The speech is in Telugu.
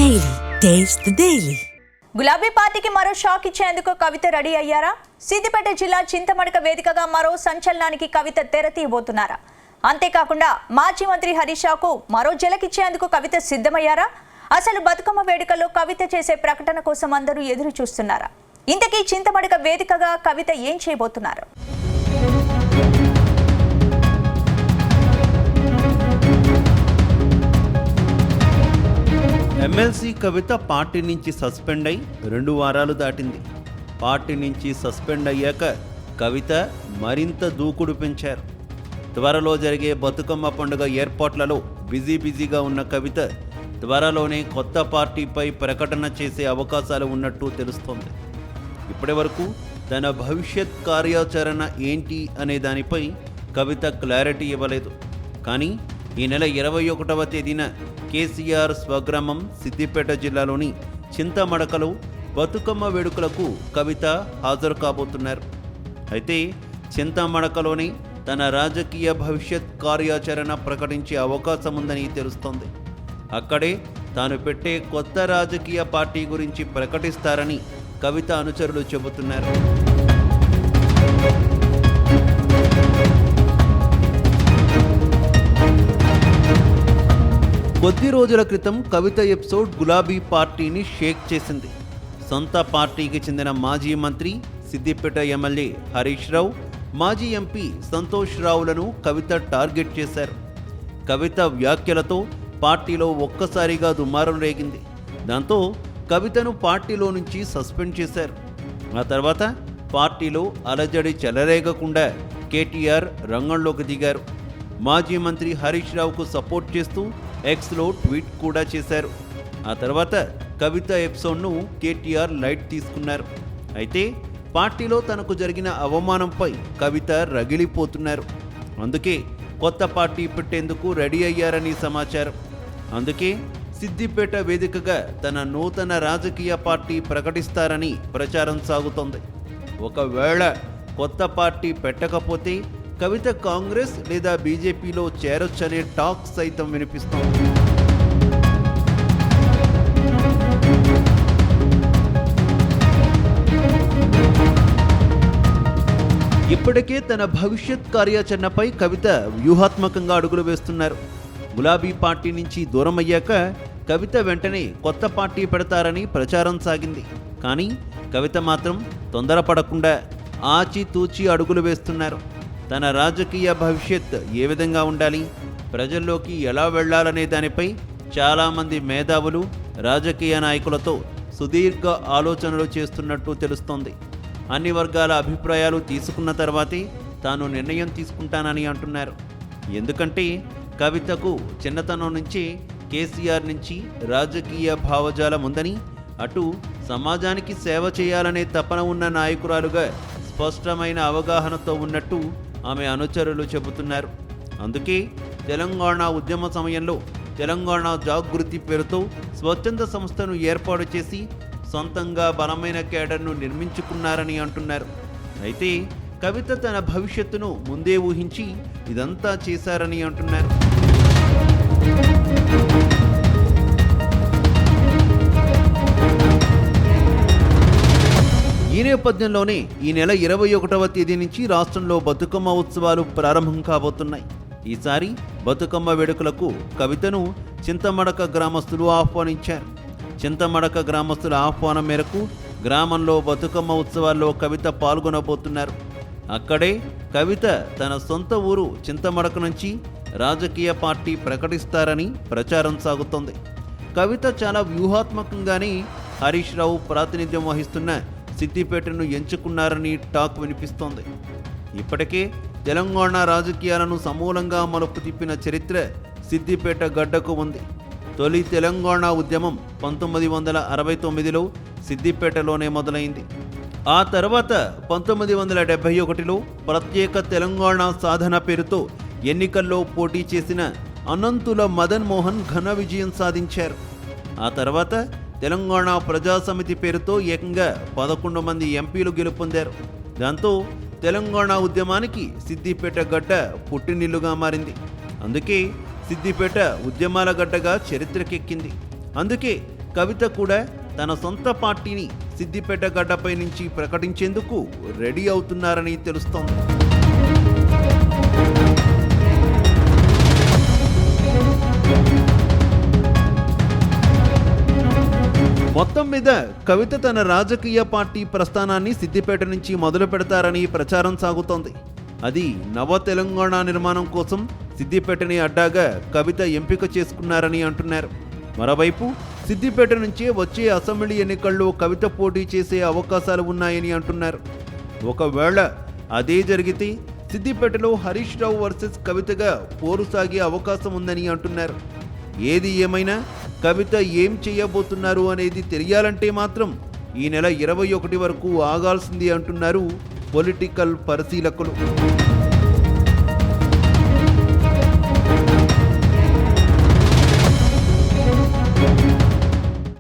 Daily taste the daily. గులాబీ పార్టీకి మరో షాక్ ఇచ్చేందుకు కవిత రెడీ అయ్యారా? సిద్దిపేట జిల్లా చింతమడక వేదికగా మరో సంచలనానికి కవిత తెరతీయబోతున్నారా? అంతేకాకుండా మాజీ మంత్రి హరీష్ రావుకు మరో జలకిచ్చేందుకు కవిత సిద్ధమయ్యారా? అసలు బతుకమ్మ వేడుకల్లో కవిత చేసే ప్రకటన కోసం అందరూ ఎదురు చూస్తున్నారా? ఇంతకీ చింతమడక వేదికగా కవిత ఏం చేయబోతున్నారు? ఎమ్మెల్సీ కవిత పార్టీ నుంచి సస్పెండ్ అయి 2 వారాలు దాటింది. పార్టీ నుంచి సస్పెండ్ అయ్యాక కవిత మరింత దూకుడు పెంచారు. త్వరలో జరిగే బతుకమ్మ పండుగ ఏర్పాట్లలో బిజీగా ఉన్న కవిత త్వరలోనే కొత్త పార్టీపై ప్రకటన చేసే అవకాశాలు ఉన్నట్టు తెలుస్తోంది. ఇప్పటి వరకు తన భవిష్యత్ కార్యాచరణ ఏంటి అనే దానిపై కవిత క్లారిటీ ఇవ్వలేదు. కానీ ఈ నెల 21వ తేదీన కేసీఆర్ స్వగ్రామం సిద్దిపేట జిల్లాలోని చింతమడకలో బతుకమ్మ వేడుకలకు కవిత హాజరు కాబోతున్నారు. అయితే చింతమడకలోనే తన రాజకీయ భవిష్యత్ కార్యాచరణ ప్రకటించే అవకాశం ఉందని తెలుస్తోంది. అక్కడే తాను పెట్టే కొత్త రాజకీయ పార్టీ గురించి ప్రకటిస్తారని కవిత అనుచరులు చెబుతున్నారు. కొద్ది రోజుల క్రితం కవిత ఎపిసోడ్ గులాబీ పార్టీని షేక్ చేసింది. సొంత పార్టీకి చెందిన మాజీ మంత్రి, సిద్దిపేట ఎమ్మెల్యే హరీష్ రావు, మాజీ ఎంపీ సంతోష్ రావులను కవిత టార్గెట్ చేశారు. కవిత వ్యాఖ్యలతో పార్టీలో ఒక్కసారిగా దుమారం రేగింది. దాంతో కవితను పార్టీలో నుంచి సస్పెండ్ చేశారు. ఆ తర్వాత పార్టీలో అలజడి చెలరేగకుండా కేటీఆర్ రంగంలోకి దిగారు. మాజీ మంత్రి హరీష్ రావుకు సపోర్ట్ చేస్తూ ఎక్స్లో ట్వీట్ కూడా చేశారు. ఆ తర్వాత కవిత ఎపిసోడ్ను కేటీఆర్ లైట్ తీసుకున్నారు. అయితే పార్టీలో తనకు జరిగిన అవమానంపై కవిత రగిలిపోతున్నారు. అందుకే కొత్త పార్టీ పెట్టేందుకు రెడీ అయ్యారని సమాచారం. అందుకే సిద్దిపేట వేదికగా తన నూతన రాజకీయ పార్టీ ప్రకటిస్తారని ప్రచారం సాగుతోంది. ఒకవేళ కొత్త పార్టీ పెట్టకపోతే కవిత కాంగ్రెస్ లేదా బీజేపీలో చేరొచ్చనే టాక్ సైతం వినిపిస్తోంది. ఇప్పటికే తన భవిష్యత్ కార్యాచరణపై కవిత వ్యూహాత్మకంగా అడుగులు వేస్తున్నారు. గులాబీ పార్టీ నుంచి దూరం అయ్యాక కవిత వెంటనే కొత్త పార్టీ పెడతారని ప్రచారం సాగింది. కానీ కవిత మాత్రం తొందరపడకుండా ఆచితూచి అడుగులు వేస్తున్నారు. తన రాజకీయ భవిష్యత్ ఏ విధంగా ఉండాలి, ప్రజల్లోకి ఎలా వెళ్లాలనే దానిపై చాలామంది మేధావులు, రాజకీయ నాయకులతో సుదీర్ఘ ఆలోచనలు చేస్తున్నట్టు తెలుస్తోంది. అన్ని వర్గాల అభిప్రాయాలు తీసుకున్న తర్వాతే తాను నిర్ణయం తీసుకుంటానని అంటున్నారు. ఎందుకంటే కవితకు చిన్నతనం నుంచి కేసీఆర్ నుంచి రాజకీయ భావజాలం ఉందని, అటు సమాజానికి సేవ చేయాలనే తపన ఉన్న నాయకురాలుగా స్పష్టమైన అవగాహనతో ఉన్నట్టు ఆమె అనుచరులు చెబుతున్నారు. అందుకే తెలంగాణ ఉద్యమ సమయంలో తెలంగాణ జాగృతి పేరుతో స్వచ్ఛంద సంస్థను ఏర్పాటు చేసి సొంతంగా బలమైన కేడర్ను నిర్మించుకున్నారని అంటున్నారు. అయితే కవిత తన భవిష్యత్తును ముందే ఊహించి ఇదంతా చేశారని అంటున్నారు. ఈ నేపథ్యంలోనే ఈ నెల 21వ తేదీ నుంచి రాష్ట్రంలో బతుకమ్మ ఉత్సవాలు ప్రారంభం కాబోతున్నాయి. ఈసారి బతుకమ్మ వేడుకలకు కవితను చింతమడక గ్రామస్తులు ఆహ్వానించారు. చింతమడక గ్రామస్తుల ఆహ్వానం మేరకు గ్రామంలో బతుకమ్మ ఉత్సవాల్లో కవిత పాల్గొనబోతున్నారు. అక్కడే కవిత తన సొంత ఊరు చింతమడక నుంచి రాజకీయ పార్టీ ప్రకటిస్తారని ప్రచారం సాగుతోంది. కవిత చాలా వ్యూహాత్మకంగానే హరీష్ రావు ప్రాతినిధ్యం వహిస్తున్న సిద్దిపేటను ఎంచుకున్నారని టాక్ వినిపిస్తోంది. ఇప్పటికే తెలంగాణ రాజకీయాలను సమూలంగా మలుపు తిప్పిన చరిత్ర సిద్దిపేట గడ్డకు ఉంది. తొలి తెలంగాణ ఉద్యమం 1969లో సిద్దిపేటలోనే మొదలైంది. ఆ తర్వాత 1971లో ప్రత్యేక తెలంగాణ సాధన పేరుతో ఎన్నికల్లో పోటీ చేసిన అనంతుల మదన్ మోహన్ ఘన విజయం సాధించారు. ఆ తర్వాత తెలంగాణ ప్రజాసమితి పేరుతో ఏకంగా 11 మంది ఎంపీలు గెలుపొందారు. దాంతో తెలంగాణ ఉద్యమానికి సిద్దిపేట గడ్డ పుట్టినిల్లుగా మారింది. అందుకే సిద్దిపేట ఉద్యమాల గడ్డగా చరిత్రకెక్కింది. అందుకే కవిత కూడా తన సొంత పార్టీని సిద్దిపేట గడ్డపై నుంచి ప్రకటించేందుకు రెడీ అవుతున్నారని తెలుస్తోంది. మొత్తం మీద కవిత తన రాజకీయ పార్టీ ప్రస్థానాన్ని సిద్దిపేట నుంచి మొదలు పెడతారని ప్రచారం సాగుతోంది. అది నవ తెలంగాణ నిర్మాణం కోసం సిద్దిపేటని అడ్డాగా కవిత ఎంపిక చేసుకున్నారని అంటున్నారు. మరోవైపు సిద్దిపేట నుంచే వచ్చే అసెంబ్లీ ఎన్నికల్లో కవిత పోటీ చేసే అవకాశాలు ఉన్నాయని అంటున్నారు. ఒకవేళ అదే జరిగితే సిద్దిపేటలో హరీష్ రావు వర్సెస్ కవితగా పోరు సాగే అవకాశం ఉందని అంటున్నారు. ఏది ఏమైనా కవిత ఏం చేయబోతున్నారు అనేది తెలియాలంటే మాత్రం ఈ నెల 21 వరకు ఆగాల్సింది అంటున్నారు పొలిటికల్ పరిశీలకులు.